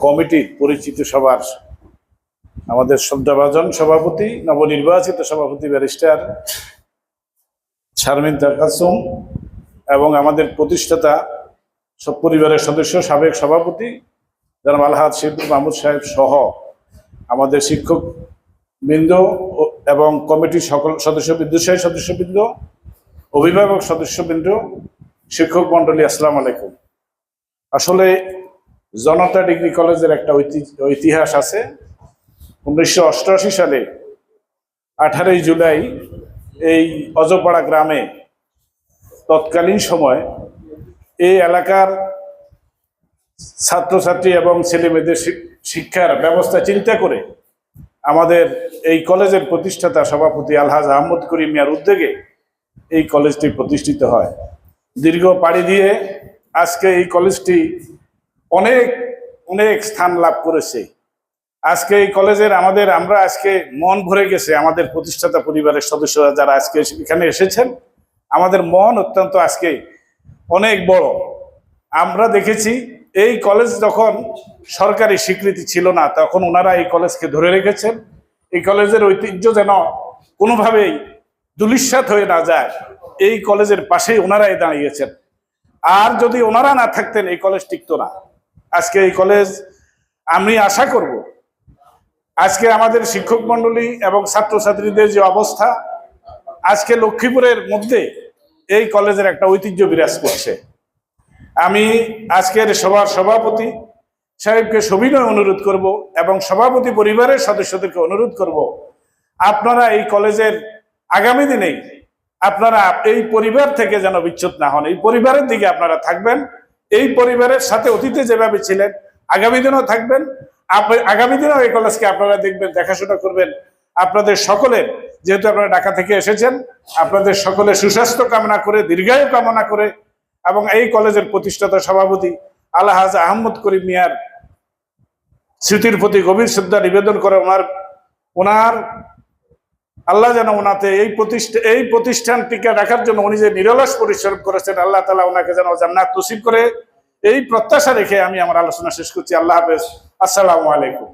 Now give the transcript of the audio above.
কমিটির পরিচিত সবার আমাদের শ্রদ্ধাভাজন সভাপতি, নবনির্বাচিত সভাপতি ব্যারিস্টার শারমিন তাকাসুম এবং আমাদের প্রতিষ্ঠাতা সব পরিবারের সদস্য, সাবেক সভাপতি জনাব আলহাজ শহীদুল মাহমুদ সাহেব সহ আমাদের শিক্ষক বৃন্দ এবং কমিটির সকল সদস্যবৃন্দ, সদস্যবৃন্দ, অভিভাবক সদস্যবৃন্দ, শিক্ষক মন্ডলী, আসসালামু আলাইকুম। আসলে জনতা ডিগ্রি কলেজের একটা ইতিহাস আছে। 1988 সালে 18 জুলাই এই অজপাড়া গ্রামে তৎকালীন সময় এই এলাকার ছাত্রছাত্রী এবং ছেলেমেয়েদের শিক্ষার ব্যবস্থা চিন্তা করে আমাদের এই কলেজের প্রতিষ্ঠাতা সভাপতি আলহাজ আহমদ করিম মিয়ার উদ্যোগে এই কলেজটি প্রতিষ্ঠিত হয়। দীর্ঘ পাড়ি দিয়ে আজকে এই কলেজটি অনেক অনেক স্থান লাভ করেছে। আজকে এই কলেজের আমরা আজকে মন ভরে গেছে। আমাদের প্রতিষ্ঠাতা পরিবারের সদস্যরা যারা আজকে এখানে এসেছেন, আমাদের মন অত্যন্ত আজকে অনেক বড়। আমরা দেখেছি এই কলেজ যখন সরকারি স্বীকৃতি ছিল না, তখন ওনারা এই কলেজকে ধরে রেখেছেন। এই কলেজের ঐতিহ্য যেন কোনোভাবেই ধূলিসাৎ হয়ে না যায়, এই কলেজের পাশেই ওনারাই দাঁড়িয়েছেন। আর যদি ওনারা না থাকতেন এই কলেজ টিকতো না। আজকে এই কলেজ, আমি আশা করব আজকে আমাদের শিক্ষক মন্ডলী এবং ছাত্রছাত্রীদের যে অবস্থা, আজকে লক্ষ্মীপুরের মধ্যে এই কলেজের একটা ঐতিহ্য বিরাজ করছে। আমি আজকের সভার সভাপতি সাহেবকে সবিনয় অনুরোধ করব এবং সভাপতি পরিবারের সদস্যদেরকে অনুরোধ করব, আপনারা এই কলেজের আগামী দিনেই আপনারা এই পরিবার থেকে যেন বিচ্যুত না হন। এই পরিবারের দিকে আপনারা থাকবেন, এই পরিবারের সাথে অতীতে যেভাবে ছিলেন আগামী দিনেও থাকবেন। আগামী দিনেও এই কলেজকে আপনারা দেখবেন, দেখাশোনা করবেন। আপনাদের সকলের, যেহেতু আপনারা ঢাকা থেকে এসেছেন, আপনাদের সকলের সুস্বাস্থ্য কামনা করে, দীর্ঘায়ু কামনা করে এবং এই কলেজের প্রতিষ্ঠাতা সভাপতি আলহাজ আহমদ করিম মিয়ার স্মৃতির প্রতি গভীর শ্রদ্ধা নিবেদন করে ওনার আল্লাহ যেন ওনাতে এই প্রতিষ্ঠানটিকে রাখার জন্য উনি যে নিরলস পরিশ্রম করেছেন, আল্লাহ তাআলা ওনাকে যেন জান্নাত নসিব করে, এই প্রত্যাশা রেখে আমি আমার আলোচনা শেষ করছি। আল্লাহ হাফেজ। আসসালামু আলাইকুম।